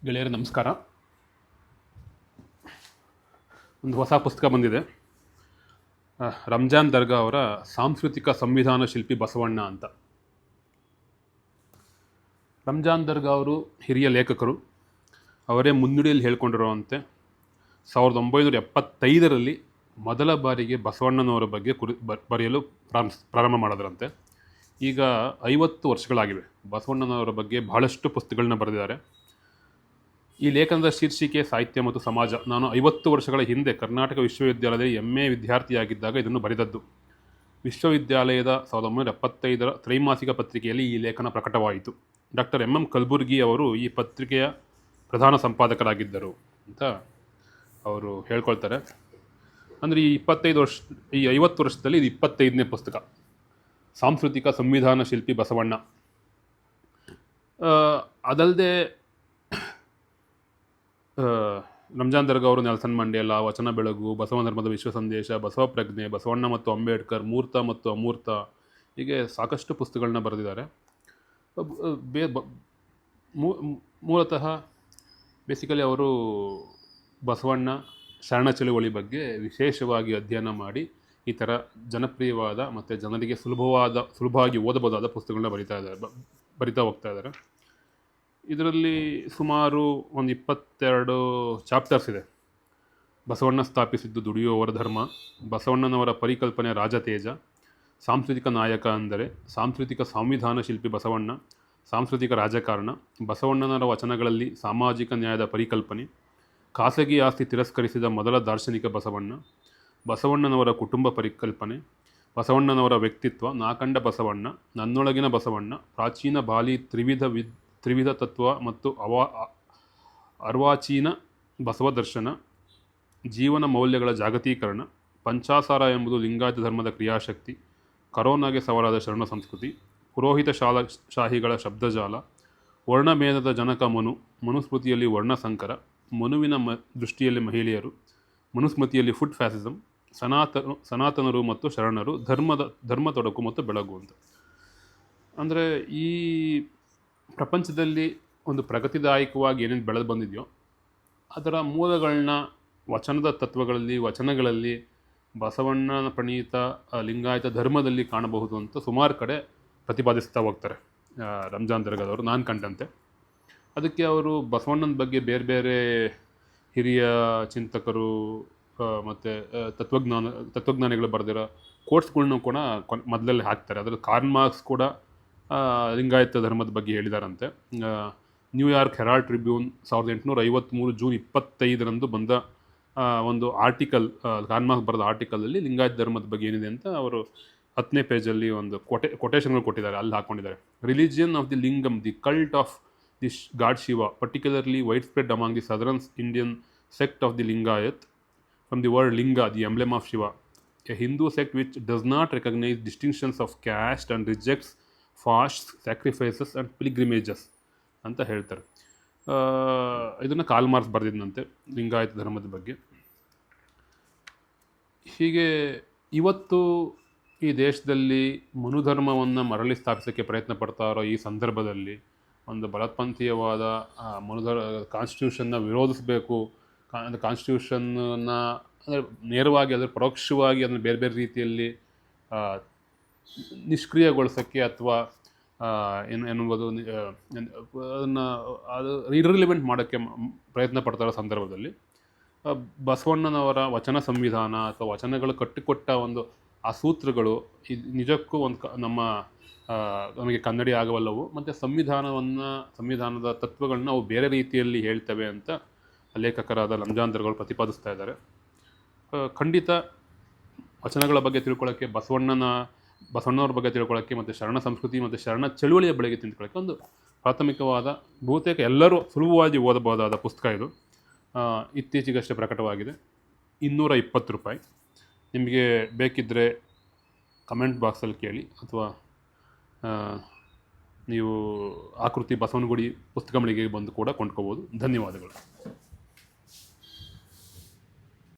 ಗೆಳೆಯರೇ ನಮಸ್ಕಾರ. ಒಂದು ಹೊಸ ಪುಸ್ತಕ ಬಂದಿದೆ. ರಂಜಾನ್ ದರ್ಗಾ ಅವರ ಸಾಂಸ್ಕೃತಿಕ ಸಂವಿಧಾನ ಶಿಲ್ಪಿ ಬಸವಣ್ಣ ಅಂತ. ರಂಜಾನ್ ದರ್ಗಾ ಅವರು ಹಿರಿಯ ಲೇಖಕರು. ಅವರೇ ಮುನ್ನುಡಿಯಲ್ಲಿ ಹೇಳ್ಕೊಂಡಿರುವಂತೆ 1975ರಲ್ಲಿ ಮೊದಲ ಬಾರಿಗೆ ಬಸವಣ್ಣನವರ ಬಗ್ಗೆ ಬರೆಯಲು ಪ್ರಾರಂಭ ಮಾಡಿದ್ರಂತೆ. ಈಗ 50 ವರ್ಷಗಳಾಗಿವೆ. ಬಸವಣ್ಣನವರ ಬಗ್ಗೆ ಬಹಳಷ್ಟು ಪುಸ್ತಕಗಳನ್ನ ಬರೆದಿದ್ದಾರೆ. ಈ ಲೇಖನದ ಶೀರ್ಷಿಕೆ ಸಾಹಿತ್ಯ ಮತ್ತು ಸಮಾಜ. ನಾನು 50 ವರ್ಷಗಳ ಹಿಂದೆ ಕರ್ನಾಟಕ ವಿಶ್ವವಿದ್ಯಾಲಯದಲ್ಲಿ MA ವಿದ್ಯಾರ್ಥಿಯಾಗಿದ್ದಾಗ ಇದನ್ನು ಬರೆದದ್ದು. ವಿಶ್ವವಿದ್ಯಾಲಯದ 1975ರ ತ್ರೈಮಾಸಿಕ ಪತ್ರಿಕೆಯಲ್ಲಿ ಈ ಲೇಖನ ಪ್ರಕಟವಾಯಿತು. ಡಾಕ್ಟರ್ MM ಕಲಬುರ್ಗಿ ಅವರು ಈ ಪತ್ರಿಕೆಯ ಪ್ರಧಾನ ಸಂಪಾದಕರಾಗಿದ್ದರು ಅಂತ ಅವರು ಹೇಳ್ಕೊಳ್ತಾರೆ. ಅಂದರೆ ಈ 50 ವರ್ಷದಲ್ಲಿ ಇದು 25ನೇ ಪುಸ್ತಕ, ಸಾಂಸ್ಕೃತಿಕ ಸಂವಿಧಾನ ಶಿಲ್ಪಿ ಬಸವಣ್ಣ. ಅದಲ್ಲದೆ ರಂಜಾನ್ ದರ್ಗಾ ಅವರು ನೆಲ್ಸನ್ ಮಂಡೇಲಾ, ವಚನ ಬೆಳಗು, ಬಸವ ಧರ್ಮದ ವಿಶ್ವ ಸಂದೇಶ, ಬಸವ ಪ್ರಜ್ಞೆ, ಬಸವಣ್ಣ ಮತ್ತು ಅಂಬೇಡ್ಕರ್, ಮೂರ್ತ ಮತ್ತು ಅಮೂರ್ತ, ಹೀಗೆ ಸಾಕಷ್ಟು ಪುಸ್ತಕಗಳನ್ನ ಬರೆದಿದ್ದಾರೆ. ಮೂಲತಃ ಬೇಸಿಕಲಿ ಅವರು ಬಸವಣ್ಣ ಶರಣ ಚಳುವಳಿ ಬಗ್ಗೆ ವಿಶೇಷವಾಗಿ ಅಧ್ಯಯನ ಮಾಡಿ ಈ ಥರ ಜನಪ್ರಿಯವಾದ ಮತ್ತು ಜನರಿಗೆ ಸುಲಭವಾಗಿ ಓದಬಹುದಾದ ಪುಸ್ತಕಗಳನ್ನ ಬರಿತಾ ಹೋಗ್ತಾ ಇದ್ದಾರೆ. ಇದರಲ್ಲಿ ಸುಮಾರು ಒಂದು 22 ಚಾಪ್ಟರ್ಸ್ ಇದೆ. ಬಸವಣ್ಣ ಸ್ಥಾಪಿಸಿದ್ದು ದುಡಿಯುವವರ ಧರ್ಮ, ಬಸವಣ್ಣನವರ ಪರಿಕಲ್ಪನೆ ರಾಜತೇಜ, ಸಾಂಸ್ಕೃತಿಕ ನಾಯಕ ಅಂದರೆ, ಸಾಂಸ್ಕೃತಿಕ ಸಂವಿಧಾನ ಶಿಲ್ಪಿ ಬಸವಣ್ಣ, ಸಾಂಸ್ಕೃತಿಕ ರಾಜಕಾರಣ, ಬಸವಣ್ಣನವರ ವಚನಗಳಲ್ಲಿ ಸಾಮಾಜಿಕ ನ್ಯಾಯದ ಪರಿಕಲ್ಪನೆ, ಖಾಸಗಿ ಆಸ್ತಿ ತಿರಸ್ಕರಿಸಿದ ಮೊದಲ ದಾರ್ಶನಿಕ ಬಸವಣ್ಣ, ಬಸವಣ್ಣನವರ ಕುಟುಂಬ ಪರಿಕಲ್ಪನೆ, ಬಸವಣ್ಣನವರ ವ್ಯಕ್ತಿತ್ವ, ನಾಕಂಡ ಬಸವಣ್ಣ, ನನ್ನೊಳಗಿನ ಬಸವಣ್ಣ, ಪ್ರಾಚೀನ ಬಾಲಿ ತ್ರಿವಿಧ ತತ್ವ ಮತ್ತು ಅರ್ವಾಚೀನ ಬಸವ ದರ್ಶನ, ಜೀವನ ಮೌಲ್ಯಗಳ ಜಾಗತೀಕರಣ, ಪಂಚಾಸಾರ ಎಂಬುದು ಲಿಂಗಾಯತ ಧರ್ಮದ ಕ್ರಿಯಾಶಕ್ತಿ, ಕರೋನಾಗೆ ಸವಾಲಾದ ಶರಣ ಸಂಸ್ಕೃತಿ, ಪುರೋಹಿತ ಶಾಹಿಗಳ ಶಬ್ದಜಾಲ, ವರ್ಣಭೇದದ ಜನಕ ಮನುಸ್ಮೃತಿಯಲ್ಲಿ ವರ್ಣಸಂಕರ, ಮನುವಿನ ದೃಷ್ಟಿಯಲ್ಲಿ ಮಹಿಳೆಯರು, ಮನುಸ್ಮೃತಿಯಲ್ಲಿ ಫುಡ್ ಫ್ಯಾಸಿಸಮ್, ಸನಾತನರು ಮತ್ತು ಶರಣರು, ಧರ್ಮ ತೊಡಕು ಮತ್ತು ಬೆಳಗು ಅಂತ. ಅಂದರೆ ಈ ಪ್ರಪಂಚದಲ್ಲಿ ಒಂದು ಪ್ರಗತಿದಾಯಕವಾಗಿ ಏನೇನು ಬೆಳೆದು ಬಂದಿದೆಯೋ ಅದರ ಮೂಲಗಳನ್ನ ವಚನಗಳಲ್ಲಿ ಬಸವಣ್ಣನ ಪ್ರಣೀತ ಲಿಂಗಾಯತ ಧರ್ಮದಲ್ಲಿ ಕಾಣಬಹುದು ಅಂತ ಸುಮಾರು ಕಡೆ ಪ್ರತಿಪಾದಿಸ್ತಾ ಹೋಗ್ತಾರೆ ರಂಜಾನ್ ದರ್ಗಾದವರು, ನಾನು ಕಂಡಂತೆ. ಅದಕ್ಕೆ ಅವರು ಬಸವಣ್ಣನ ಬಗ್ಗೆ ಬೇರೆ ಬೇರೆ ಹಿರಿಯ ಚಿಂತಕರು ಮತ್ತು ತತ್ವಜ್ಞಾನಿಗಳು ಬರೆದಿರೋ ಕೋಟ್ಸ್ಗಳ್ನೂ ಕೂಡ ಮೊದಲಲ್ಲಿ ಹಾಕ್ತಾರೆ. ಅದರಲ್ಲಿ ಕಾರ್ಲ್ ಮಾರ್ಕ್ಸ್ ಕೂಡ ಲಿಂಗಾಯತ ಧರ್ಮದ ಬಗ್ಗೆ ಹೇಳಿದಾರಂತೆ. ನ್ಯೂಯಾರ್ಕ್ ಹೆರಾಲ್ಡ್ ಟ್ರಿಬ್ಯೂನ್ 1853 ಜೂನ್ 25ರಂದು ಬಂದ ಒಂದು ಆರ್ಟಿಕಲ್, ಕಾರ್ಲ್ ಮಾರ್ಕ್ಸ್ ಬರೆದ ಆರ್ಟಿಕಲಲ್ಲಿ ಲಿಂಗಾಯತ ಧರ್ಮದ ಬಗ್ಗೆ ಏನಿದೆ ಅಂತ ಅವರು 10ನೇ ಪೇಜಲ್ಲಿ ಒಂದು ಕೊಟೇಶನ್ಗಳು ಕೊಟ್ಟಿದ್ದಾರೆ, ಅಲ್ಲಿ ಹಾಕ್ಕೊಂಡಿದ್ದಾರೆ. Religion of the lingam, the cult of the god Shiva, particularly wide spread among the southern Indian sect of the Lingayat, from the word linga, the emblem of Shiva, a Hindu sect which does not recognise distinctions of caste and rejects fast sacrifices and pilgrimages ಅಂತ ಹೇಳ್ತಾರೆ. ಇದನ್ನು Karl marks ಬರೆದಿದ್ದಂತೆ Lingayat ಧರ್ಮದ ಬಗ್ಗೆ. ಹೀಗೆ ಇವತ್ತು ಈ ದೇಶದಲ್ಲಿ ಮನುಧರ್ಮವನ್ನು ಮರಳಿ ಸ್ಥಾಪಿಸೋಕ್ಕೆ ಪ್ರಯತ್ನ ಪಡ್ತಾ ಇರೋ ಈ ಸಂದರ್ಭದಲ್ಲಿ ಒಂದು ಬಲಪಂಥೀಯವಾದ ಕಾನ್ಸ್ಟಿಟ್ಯೂಷನ್ನ ವಿರೋಧಿಸಬೇಕು, ಕಾನ್ಸ್ಟಿಟ್ಯೂಷನ್ನ ಅಂದರೆ ನೇರವಾಗಿ ಅದರ ಪರೋಕ್ಷವಾಗಿ ಅದನ್ನು ಬೇರೆ ಬೇರೆ ರೀತಿಯಲ್ಲಿ ನಿಷ್ಕ್ರಿಯಗೊಳಿಸೋಕ್ಕೆ ಅಥವಾ ಎನ್ನುವುದು ಅದನ್ನು ಇರ್ರಿಲಿವೆಂಟ್ ಮಾಡೋಕ್ಕೆ ಪ್ರಯತ್ನ ಪಡ್ತಾ ಇರೋ ಸಂದರ್ಭದಲ್ಲಿ ಬಸವಣ್ಣನವರ ವಚನ ಸಂವಿಧಾನ ಅಥವಾ ವಚನಗಳು ಕಟ್ಟಿಕೊಟ್ಟ ಒಂದು ಆ ಸೂತ್ರಗಳು ನಿಜಕ್ಕೂ ನಮಗೆ ಕನ್ನಡಿ ಆಗವಲ್ಲವು, ಮತ್ತು ಸಂವಿಧಾನದ ತತ್ವಗಳನ್ನ ಅವು ಬೇರೆ ರೀತಿಯಲ್ಲಿ ಹೇಳ್ತವೆ ಅಂತ ಲೇಖಕರಾದ ರಂಜಾನ್ ದರ್ಗಾಗಳು ಪ್ರತಿಪಾದಿಸ್ತಾ ಇದ್ದಾರೆ. ಖಂಡಿತ ವಚನಗಳ ಬಗ್ಗೆ ತಿಳ್ಕೊಳ್ಳೋಕ್ಕೆ, ಬಸವಣ್ಣವ್ರ ಬಗ್ಗೆ ತಿಳ್ಕೊಳ್ಳೋಕ್ಕೆ, ಮತ್ತು ಶರಣ ಸಂಸ್ಕೃತಿ ಮತ್ತು ಶರಣ ಚಳುವಳಿಯ ಬಗ್ಗೆ ತಿಳ್ಕೊಳ್ಳೋಕ್ಕೆ ಒಂದು ಪ್ರಾಥಮಿಕವಾದ, ಬಹುತೇಕ ಎಲ್ಲರೂ ಸುಲಭವಾಗಿ ಓದಬಹುದಾದ ಪುಸ್ತಕ ಇದು. ಇತ್ತೀಚೆಗಷ್ಟೇ ಪ್ರಕಟವಾಗಿದೆ. 220 ರೂಪಾಯಿ. ನಿಮಗೆ ಬೇಕಿದ್ದರೆ ಕಮೆಂಟ್ ಬಾಕ್ಸಲ್ಲಿ ಕೇಳಿ, ಅಥವಾ ನೀವು ಆಕೃತಿ ಬಸವನಗುಡಿ ಪುಸ್ತಕ ಮಳಿಗೆಗೆ ಬಂದು ಕೂಡ ಕೊಂಡ್ಕೋಬೋದು. ಧನ್ಯವಾದಗಳು.